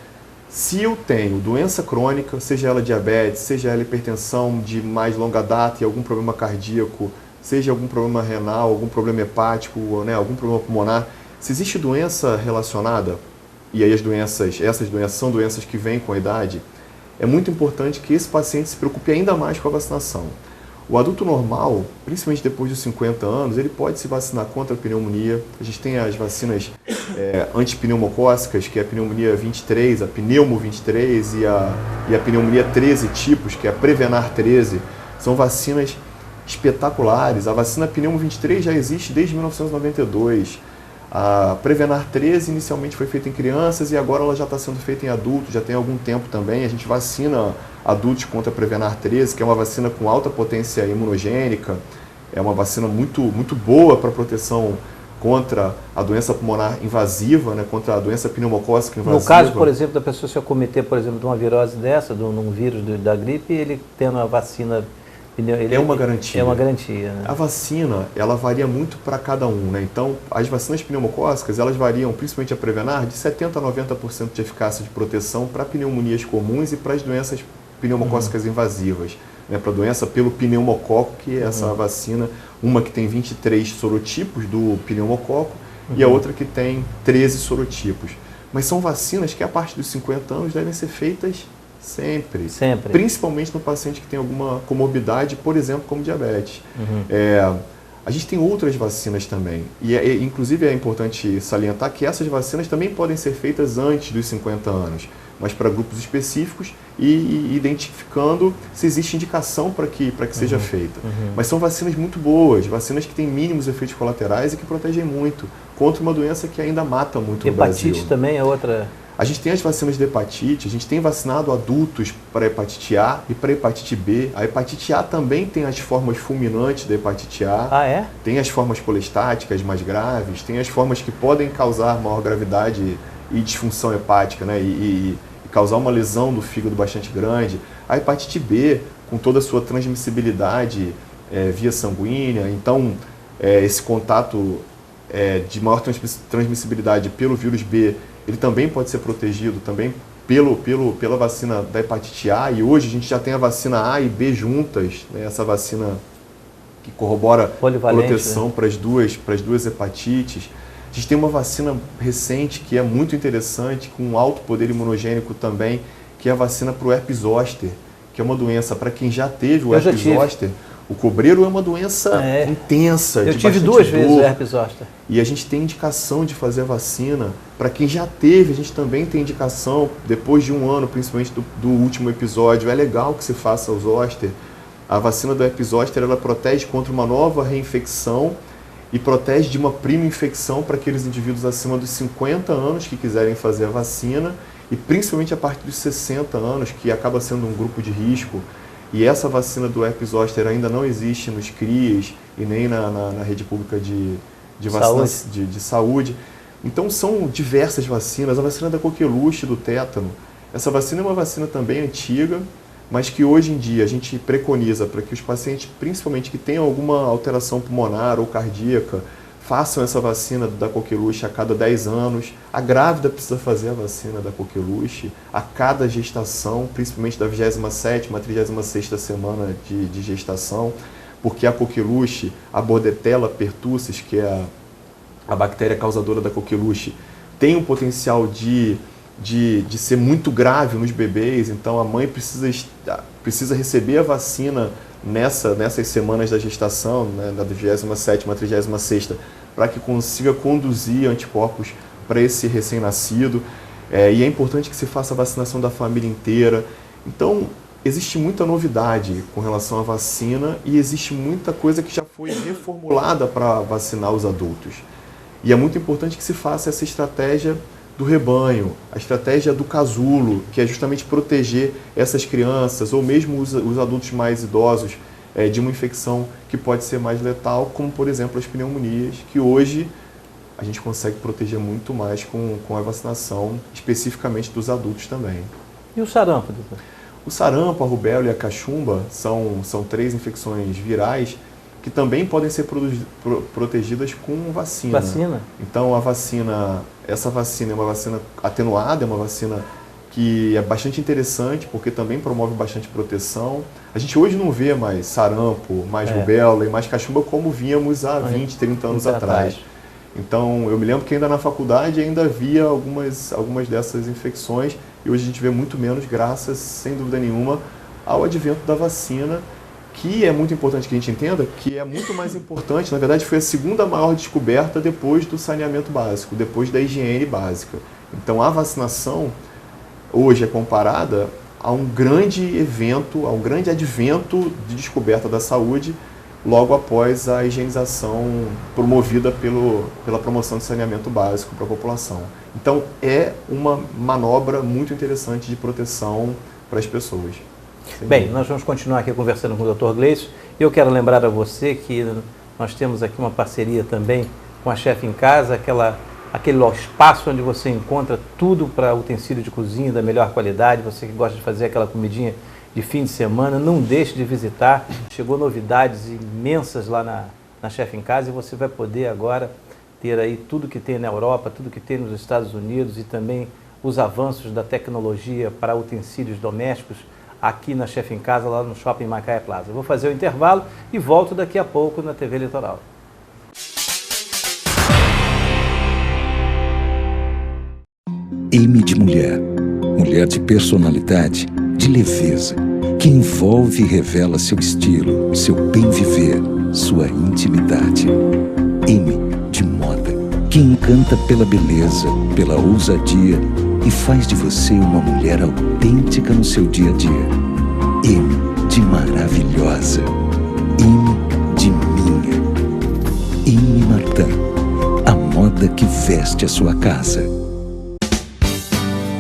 Se eu tenho doença crônica, seja ela diabetes, seja ela hipertensão de mais longa data e algum problema cardíaco, seja algum problema renal, algum problema hepático, algum problema pulmonar, se existe doença relacionada, e aí essas doenças são doenças que vêm com a idade, é muito importante que esse paciente se preocupe ainda mais com a vacinação. O adulto normal, principalmente depois dos 50 anos, ele pode se vacinar contra a pneumonia. A gente tem as vacinas antipneumocócicas, que é a pneumonia 23, a pneumo 23 e a pneumonia 13 tipos, que é a Prevenar 13. São vacinas espetaculares. A vacina pneumo 23 já existe desde 1992. A Prevenar 13 inicialmente foi feita em crianças e agora ela já está sendo feita em adultos, já tem algum tempo também. A gente vacina adultos contra a Prevenar 13, que é uma vacina com alta potência imunogênica, é uma vacina muito, muito boa para proteção contra a doença pulmonar invasiva, contra a doença pneumocócica invasiva. No caso, por exemplo, da pessoa se acometer, por exemplo, de uma virose dessa, de um vírus da gripe, ele tendo a vacina... É uma garantia. É uma garantia, A vacina, ela varia muito para cada um, Então, as vacinas pneumocócicas, elas variam, principalmente a Prevenar, de 70% a 90% de eficácia de proteção para pneumonias comuns e para as doenças pneumocócicas invasivas. Para a doença pelo pneumococo, que é essa vacina, Uma que tem 23 sorotipos do pneumococo e a outra que tem 13 sorotipos. Mas são vacinas que a partir dos 50 anos devem ser feitas sempre. Principalmente no paciente que tem alguma comorbidade, por exemplo, como diabetes. A gente tem outras vacinas também. Inclusive é importante salientar que essas vacinas também podem ser feitas antes dos 50 anos, mas para grupos específicos e identificando se existe indicação para que seja feita. Mas são vacinas muito boas, vacinas que têm mínimos efeitos colaterais e que protegem muito contra uma doença que ainda mata muito no Brasil. Hepatite também é outra... A gente tem as vacinas de hepatite, a gente tem vacinado adultos para hepatite A e para hepatite B. A hepatite A também tem as formas fulminantes da hepatite A. Ah, é? Tem as formas colestáticas mais graves, tem as formas que podem causar maior gravidade e disfunção hepática, né? E causar uma lesão do fígado bastante grande. A hepatite B, com toda a sua transmissibilidade via sanguínea, então esse contato de maior transmissibilidade pelo vírus B, ele também pode ser protegido também pela vacina da hepatite A, e hoje a gente já tem a vacina A e B juntas, né? Essa vacina que corrobora proteção, né, para as duas hepatites. A gente tem uma vacina recente que é muito interessante, com alto poder imunogênico também, que é a vacina para o herpes zoster, que é uma doença para quem já teve o herpes zoster. O cobreiro é uma doença intensa. Eu tive 2 vezes o herpes zoster. E a gente tem indicação de fazer a vacina. Para quem já teve, a gente também tem indicação, depois de 1 ano, principalmente do último episódio. É legal que se faça o zoster. A vacina do herpes zoster, ela protege contra uma nova reinfecção e protege de uma prima infecção para aqueles indivíduos acima dos 50 anos que quiserem fazer a vacina, e principalmente a partir dos 60 anos, que acaba sendo um grupo de risco. E essa vacina do herpes zoster ainda não existe nos CRIAs e nem na rede pública de saúde. Então são diversas vacinas. A vacina da coqueluche, do tétano. Essa vacina é uma vacina também antiga, mas que hoje em dia a gente preconiza para que os pacientes, principalmente que tenham alguma alteração pulmonar ou cardíaca, façam essa vacina da coqueluche a cada 10 anos. A grávida precisa fazer a vacina da coqueluche a cada gestação, principalmente da 27ª a 36ª semana de gestação, porque a coqueluche, a Bordetella pertussis, que é a bactéria causadora da coqueluche, tem um potencial de ser muito grave nos bebês, então a mãe precisa receber a vacina nessas semanas da gestação, né, da 27ª a 36ª, para que consiga conduzir anticorpos para esse recém-nascido. E é importante que se faça a vacinação da família inteira. Então, existe muita novidade com relação à vacina e existe muita coisa que já foi reformulada para vacinar os adultos. E é muito importante que se faça essa estratégia do rebanho, a estratégia do casulo, que é justamente proteger essas crianças ou mesmo os adultos mais idosos de uma infecção que pode ser mais letal, como por exemplo as pneumonias, que hoje a gente consegue proteger muito mais com a vacinação, especificamente dos adultos também. E o sarampo, doutor? O sarampo, a rubéola e a cachumba são 3 infecções virais que também podem ser protegidas com vacina. Então essa vacina é uma vacina atenuada, é uma vacina que é bastante interessante, porque também promove bastante proteção. A gente hoje não vê mais sarampo, mais rubéola e mais cachumba como víamos há 20, 30 anos atrás. Então, eu me lembro que ainda na faculdade ainda havia algumas dessas infecções, e hoje a gente vê muito menos, graças, sem dúvida nenhuma, ao advento da vacina, que é muito importante que a gente entenda, que é muito mais importante, na verdade foi a segunda maior descoberta depois do saneamento básico, depois da higiene básica. Então, a vacinação hoje é comparada a um grande evento, a um grande advento de descoberta da saúde, logo após a higienização promovida pela promoção de saneamento básico para a população. Então, é uma manobra muito interessante de proteção para as pessoas. Bem, nós vamos continuar aqui conversando com o Dr. Gleison. Eu quero lembrar a você que nós temos aqui uma parceria também com a Chefe em Casa, aquele espaço onde você encontra tudo para utensílio de cozinha da melhor qualidade. Você que gosta de fazer aquela comidinha de fim de semana, não deixe de visitar. Chegou novidades imensas lá na Chefe em Casa, e você vai poder agora ter aí tudo que tem na Europa, tudo que tem nos Estados Unidos, e também os avanços da tecnologia para utensílios domésticos aqui na Chefe em Casa, lá no Shopping Macaé Plaza. Vou fazer o intervalo e volto daqui a pouco na TV Litoral. M de mulher. Mulher de personalidade, de leveza, que envolve e revela seu estilo, seu bem viver, sua intimidade. M de moda, que encanta pela beleza, pela ousadia e faz de você uma mulher autêntica no seu dia a dia. M de maravilhosa. M de minha. M Martin, a moda que veste a sua casa.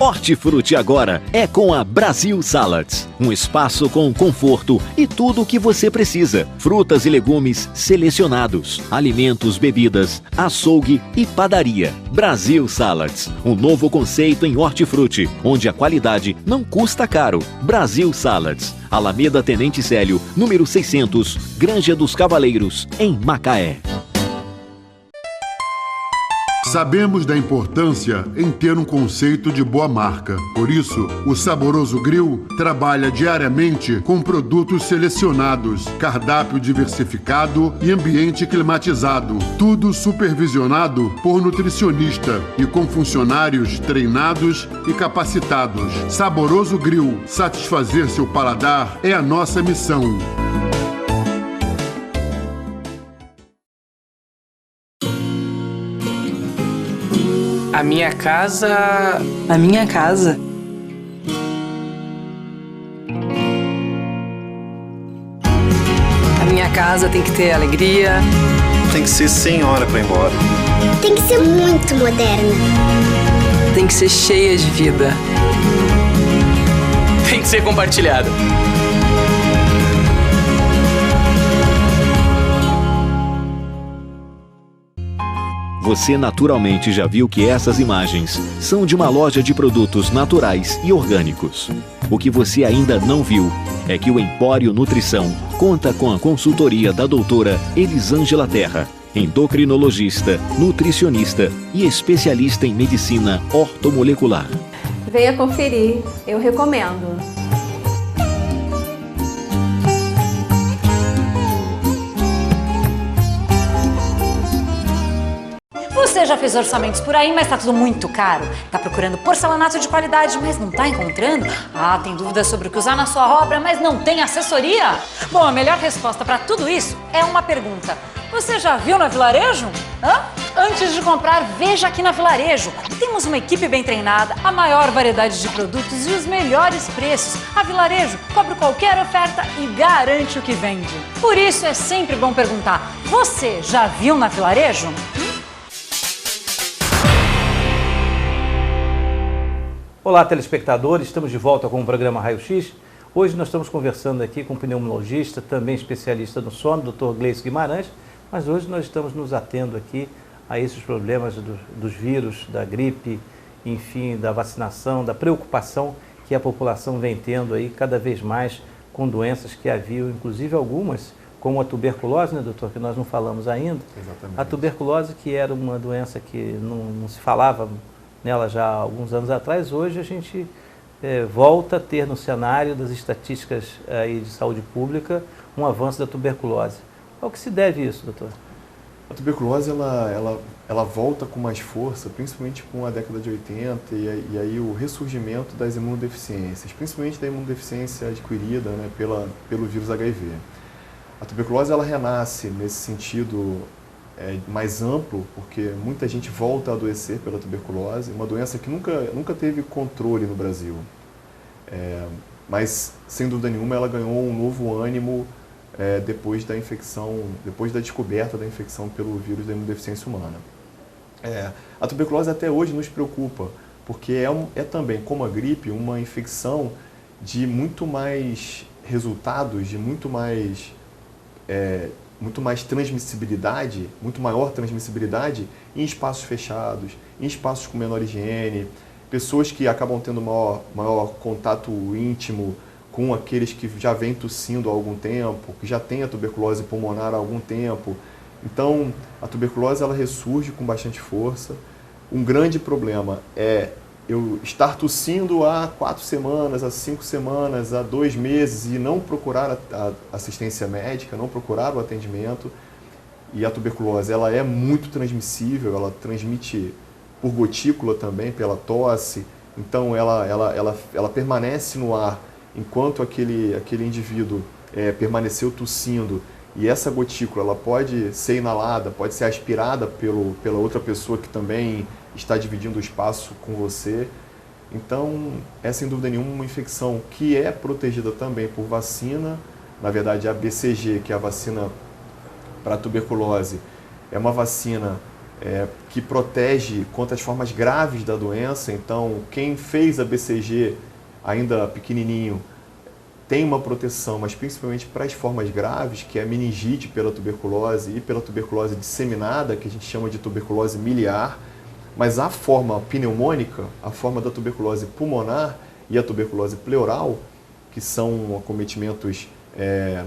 Hortifruti agora é com a Brasil Salads, um espaço com conforto e tudo o que você precisa. Frutas e legumes selecionados, alimentos, bebidas, açougue e padaria. Brasil Salads, um novo conceito em hortifruti, onde a qualidade não custa caro. Brasil Salads, Alameda Tenente Célio, número 600, Granja dos Cavaleiros, em Macaé. Sabemos da importância em ter um conceito de boa marca. Por isso, o Saboroso Grill trabalha diariamente com produtos selecionados, cardápio diversificado e ambiente climatizado. Tudo supervisionado por nutricionista e com funcionários treinados e capacitados. Saboroso Grill, satisfazer seu paladar é a nossa missão. A minha casa... A minha casa. A minha casa tem que ter alegria. Tem que ser sem hora para ir embora. Tem que ser muito moderna. Tem que ser cheia de vida. Tem que ser compartilhado. Você naturalmente já viu que essas imagens são de uma loja de produtos naturais e orgânicos. O que você ainda não viu é que o Empório Nutrição conta com a consultoria da doutora Elisângela Terra, endocrinologista, nutricionista e especialista em medicina ortomolecular. Venha conferir, eu recomendo. Você já fez orçamentos por aí, mas tá tudo muito caro? Tá procurando porcelanato de qualidade, mas não tá encontrando? Ah, tem dúvidas sobre o que usar na sua obra, mas não tem assessoria? Bom, a melhor resposta para tudo isso é uma pergunta. Você já viu na Vilarejo? Antes de comprar, veja aqui na Vilarejo. Temos uma equipe bem treinada, a maior variedade de produtos e os melhores preços. A Vilarejo cobre qualquer oferta e garante o que vende. Por isso é sempre bom perguntar, você já viu na Vilarejo? Olá, telespectadores, estamos de volta com o programa Raio X. Hoje nós estamos conversando aqui com um pneumologista, também especialista no sono, Dr. Gleison Guimarães, mas hoje nós estamos nos atendo aqui a esses problemas dos vírus, da gripe, enfim, da vacinação, da preocupação que a população vem tendo aí cada vez mais com doenças que haviam, inclusive algumas, como a tuberculose, né, doutor, que nós não falamos ainda. Exatamente. A tuberculose, que era uma doença que não se falava nela já há alguns anos atrás, hoje a gente volta a ter no cenário das estatísticas aí de saúde pública um avanço da tuberculose. Ao que se deve isso, doutor? A tuberculose ela volta com mais força, principalmente com a década de 80 e aí o ressurgimento das imunodeficiências, principalmente da imunodeficiência adquirida, né, pelo vírus HIV. A tuberculose ela renasce nesse sentido mais amplo, porque muita gente volta a adoecer pela tuberculose, uma doença que nunca teve controle no Brasil. Mas, sem dúvida nenhuma, ela ganhou um novo ânimo depois da infecção, depois da descoberta da infecção pelo vírus da imunodeficiência humana. A tuberculose até hoje nos preocupa, porque é também, como a gripe, uma infecção de muito mais resultados, de muito mais transmissibilidade, muito maior transmissibilidade em espaços fechados, em espaços com menor higiene, pessoas que acabam tendo maior contato íntimo com aqueles que já vêm tossindo há algum tempo, que já têm a tuberculose pulmonar há algum tempo. Então, a tuberculose ela ressurge com bastante força. Um grande problema é eu estar tossindo há 4 semanas, há 5 semanas, há 2 meses e não procurar a assistência médica, não procurar o atendimento. E a tuberculose, ela é muito transmissível, ela transmite por gotícula também, pela tosse. Então, ela permanece no ar enquanto aquele indivíduo permaneceu tossindo. E essa gotícula ela pode ser inalada, pode ser aspirada pela outra pessoa que também está dividindo o espaço com você. Então, é sem dúvida nenhuma uma infecção que é protegida também por vacina. Na verdade, a BCG, que é a vacina para a tuberculose, é uma vacina que protege contra as formas graves da doença. Então, quem fez a BCG ainda pequenininho tem uma proteção, mas principalmente para as formas graves, que é a meningite pela tuberculose e pela tuberculose disseminada, que a gente chama de tuberculose miliar. Mas a forma pneumônica, a forma da tuberculose pulmonar e a tuberculose pleural, que são acometimentos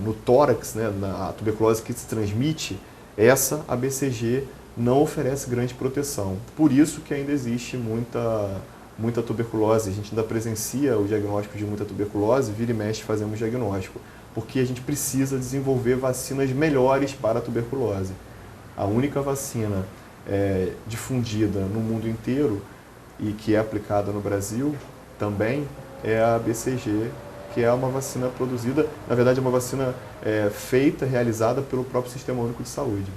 no tórax, né, a tuberculose que se transmite, essa, a BCG, não oferece grande proteção. Por isso que ainda existe muita tuberculose. A gente ainda presencia o diagnóstico de muita tuberculose, vira e mexe fazemos diagnóstico, porque a gente precisa desenvolver vacinas melhores para a tuberculose. A única vacina difundida no mundo inteiro e que é aplicada no Brasil também é a BCG, que é uma vacina produzida, na verdade é uma vacina feita, realizada pelo próprio Sistema Único de Saúde.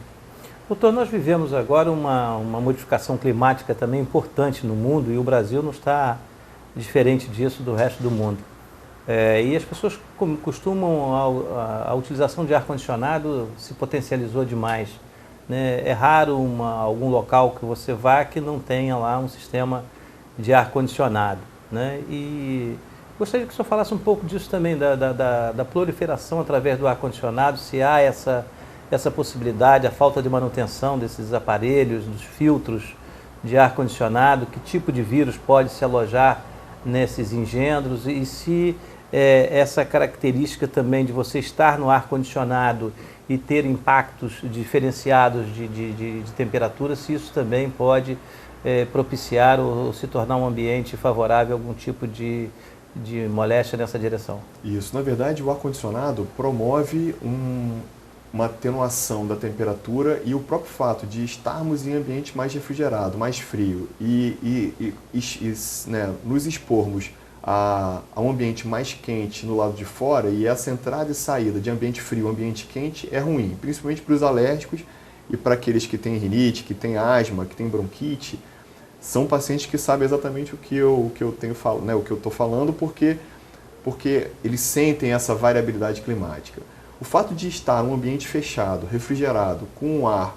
Doutor, nós vivemos agora uma modificação climática também importante no mundo e o Brasil não está diferente disso do resto do mundo. E as pessoas costumam, a utilização de ar-condicionado se potencializou demais. Né? É raro algum local que você vá que não tenha lá um sistema de ar-condicionado. Né? E gostaria que o senhor falasse um pouco disso também, da proliferação através do ar-condicionado, se há essa possibilidade, a falta de manutenção desses aparelhos, dos filtros de ar-condicionado, que tipo de vírus pode se alojar nesses engendros e se essa característica também de você estar no ar-condicionado e ter impactos diferenciados de temperatura, se isso também pode propiciar ou se tornar um ambiente favorável a algum tipo de moléstia nessa direção. Isso, na verdade o ar-condicionado promove uma atenuação da temperatura e o próprio fato de estarmos em ambiente mais refrigerado, mais frio e né, nos expormos a um ambiente mais quente no lado de fora, e essa entrada e saída de ambiente frio a ambiente quente é ruim, principalmente para os alérgicos e para aqueles que têm rinite, que têm asma, que têm bronquite. São pacientes que sabem exatamente o que eu estou falando, porque eles sentem essa variabilidade climática. O fato de estar em um ambiente fechado, refrigerado, com um ar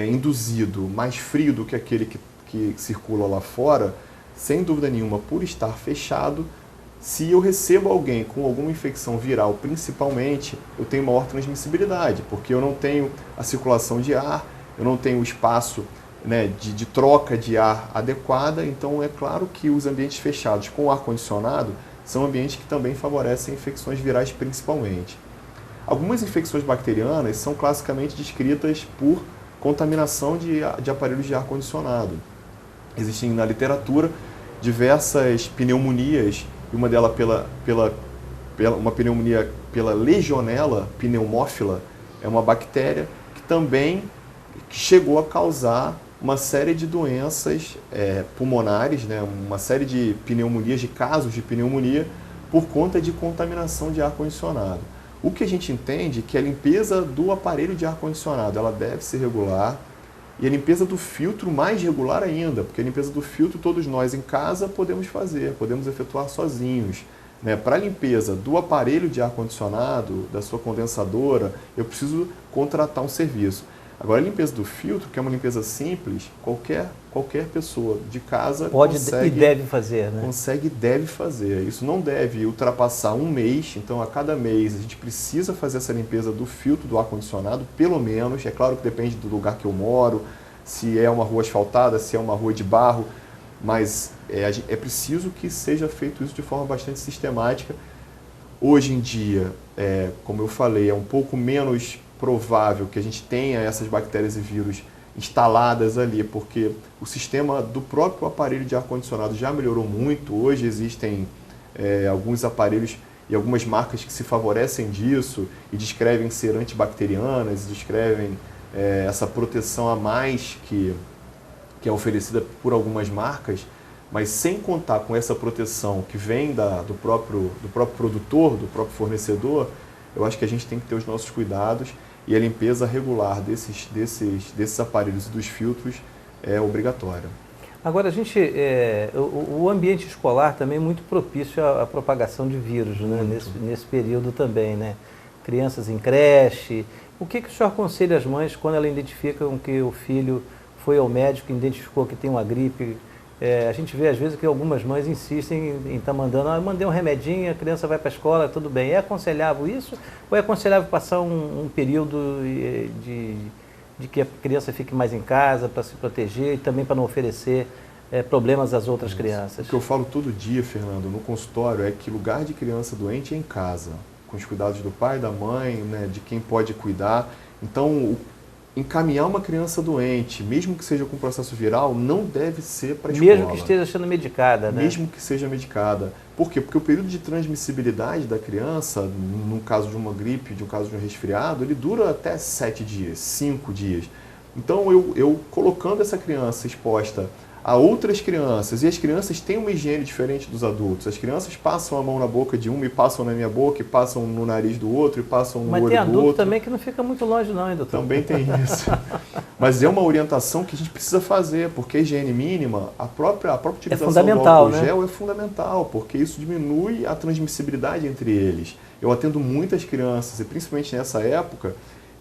induzido mais frio do que aquele que circula lá fora, sem dúvida nenhuma, por estar fechado, se eu recebo alguém com alguma infecção viral, principalmente, eu tenho maior transmissibilidade, porque eu não tenho a circulação de ar, eu não tenho o espaço, né, de troca de ar adequada. Então é claro que os ambientes fechados com ar-condicionado são ambientes que também favorecem infecções virais principalmente. Algumas infecções bacterianas são classicamente descritas por contaminação de aparelhos de ar-condicionado. Existem na literatura diversas pneumonias, e uma delas uma pneumonia pela Legionella pneumófila, é uma bactéria que também chegou a causar uma série de doenças pulmonares, né, uma série de pneumonias, de casos de pneumonia, por conta de contaminação de ar-condicionado. O que a gente entende é que a limpeza do aparelho de ar-condicionado ela deve ser regular, e a limpeza do filtro mais regular ainda, porque a limpeza do filtro todos nós em casa podemos fazer, podemos efetuar sozinhos. Né? Para a limpeza do aparelho de ar-condicionado, da sua condensadora, eu preciso contratar um serviço. Agora, a limpeza do filtro, que é uma limpeza simples, qualquer pessoa de casa pode consegue, e deve fazer, né? Consegue e deve fazer. Isso não deve ultrapassar um mês, então a cada mês a gente precisa fazer essa limpeza do filtro do ar-condicionado, pelo menos. É claro que depende do lugar que eu moro, se é uma rua asfaltada, se é uma rua de barro, mas é preciso que seja feito isso de forma bastante sistemática. Hoje em dia, como eu falei, é um pouco menos provável que a gente tenha essas bactérias e vírus instaladas ali, porque o sistema do próprio aparelho de ar-condicionado já melhorou muito. Hoje existem alguns aparelhos e algumas marcas que se favorecem disso e descrevem ser antibacterianas, descrevem essa proteção a mais que é oferecida por algumas marcas, mas sem contar com essa proteção que vem do próprio produtor, do próprio fornecedor, eu acho que a gente tem que ter os nossos cuidados e a limpeza regular desses aparelhos e dos filtros é obrigatória. Agora, o ambiente escolar também é muito propício à propagação de vírus, né? Nesse período também, né? Crianças em creche. O que o senhor aconselha às mães quando elas identificam que o filho foi ao médico e identificou que tem uma gripe? A gente vê às vezes que algumas mães insistem em estar mandando, mandei um remedinho, a criança vai para a escola, tudo bem. É aconselhável isso? Ou é aconselhável passar um período de que a criança fique mais em casa para se proteger e também para não oferecer problemas às outras crianças? O que eu falo todo dia, Fernando, no consultório, é que lugar de criança doente é em casa, com os cuidados do pai, da mãe, né, de quem pode cuidar. Então, encaminhar uma criança doente, mesmo que seja com processo viral, não deve ser para a escola. Mesmo que esteja sendo medicada, né? Mesmo que seja medicada. Por quê? Porque o período de transmissibilidade da criança, no caso de uma gripe, no caso de um resfriado, ele dura até 7 dias, 5 dias. Então, eu colocando essa criança exposta a outras crianças, e as crianças têm uma higiene diferente dos adultos. As crianças passam a mão na boca de uma e passam na minha boca, e passam no nariz do outro, e passam no olho do outro. Mas tem adulto também que não fica muito longe não, hein, doutor? Também tem isso. Mas é uma orientação que a gente precisa fazer, porque a higiene mínima, a própria utilização do álcool gel é fundamental, porque isso diminui a transmissibilidade entre eles. Eu atendo muitas crianças, e principalmente nessa época,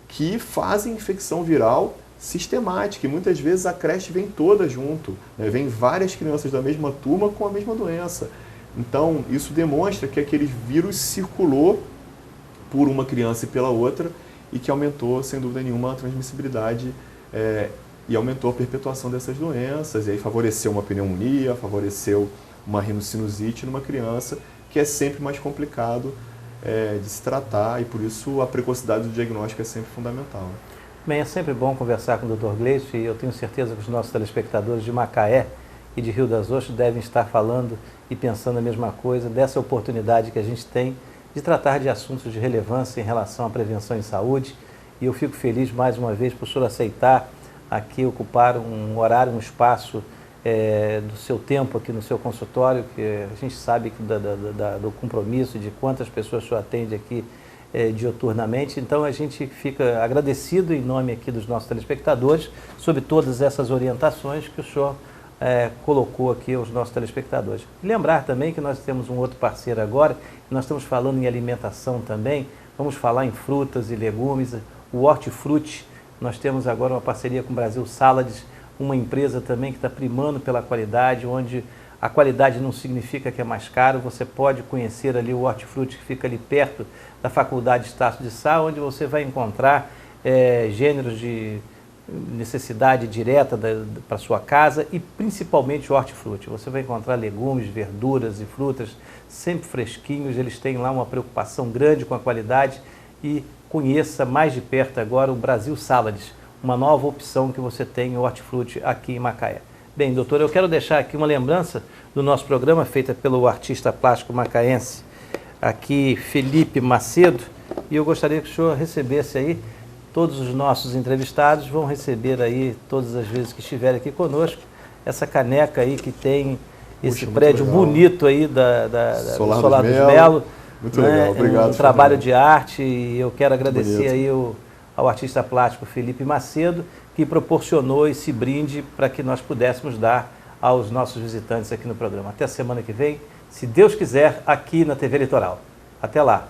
que fazem infecção viral sistemática, e muitas vezes a creche vem toda junto, né? Vem várias crianças da mesma turma com a mesma doença. Então, isso demonstra que aquele vírus circulou por uma criança e pela outra e que aumentou, sem dúvida nenhuma, a transmissibilidade e aumentou a perpetuação dessas doenças, e aí favoreceu uma pneumonia, favoreceu uma rinocinusite numa criança, que é sempre mais complicado de se tratar, e por isso a precocidade do diagnóstico é sempre fundamental. Bem, é sempre bom conversar com o Dr. Gleison, e eu tenho certeza que os nossos telespectadores de Macaé e de Rio das Ostras devem estar falando e pensando a mesma coisa, dessa oportunidade que a gente tem de tratar de assuntos de relevância em relação à prevenção em saúde. E eu fico feliz mais uma vez por o senhor aceitar aqui ocupar um horário, um espaço do seu tempo aqui no seu consultório, que a gente sabe que do compromisso, de quantas pessoas o senhor atende aqui dioturnamente. Então a gente fica agradecido em nome aqui dos nossos telespectadores sobre todas essas orientações que o senhor colocou aqui aos nossos telespectadores. Lembrar também que nós temos um outro parceiro agora, nós estamos falando em alimentação também, vamos falar em frutas e legumes, o Hortifruti. Nós temos agora uma parceria com o Brasil Salads, uma empresa também que está primando pela qualidade, onde a qualidade não significa que é mais caro. Você pode conhecer ali o Hortifruti, que fica ali perto da Faculdade Estácio de Sá, onde você vai encontrar gêneros de necessidade direta para sua casa, e principalmente o Hortifruti. Você vai encontrar legumes, verduras e frutas sempre fresquinhos. Eles têm lá uma preocupação grande com a qualidade, e conheça mais de perto agora o Brasil Salads, uma nova opção que você tem, o Hortifruti, aqui em Macaé. Bem, doutor, eu quero deixar aqui uma lembrança do nosso programa, feita pelo artista plástico macaense, aqui Felipe Macedo, e eu gostaria que o senhor recebesse aí, todos os nossos entrevistados vão receber aí, todas as vezes que estiverem aqui conosco, essa caneca aí que tem esse prédio bonito aí da Solar dos Melo. Muito legal, obrigado. Um trabalho de arte, e eu quero agradecer aí ao artista plástico Felipe Macedo, que proporcionou esse brinde para que nós pudéssemos dar aos nossos visitantes aqui no programa. Até a semana que vem, se Deus quiser, aqui na TV Litoral. Até lá!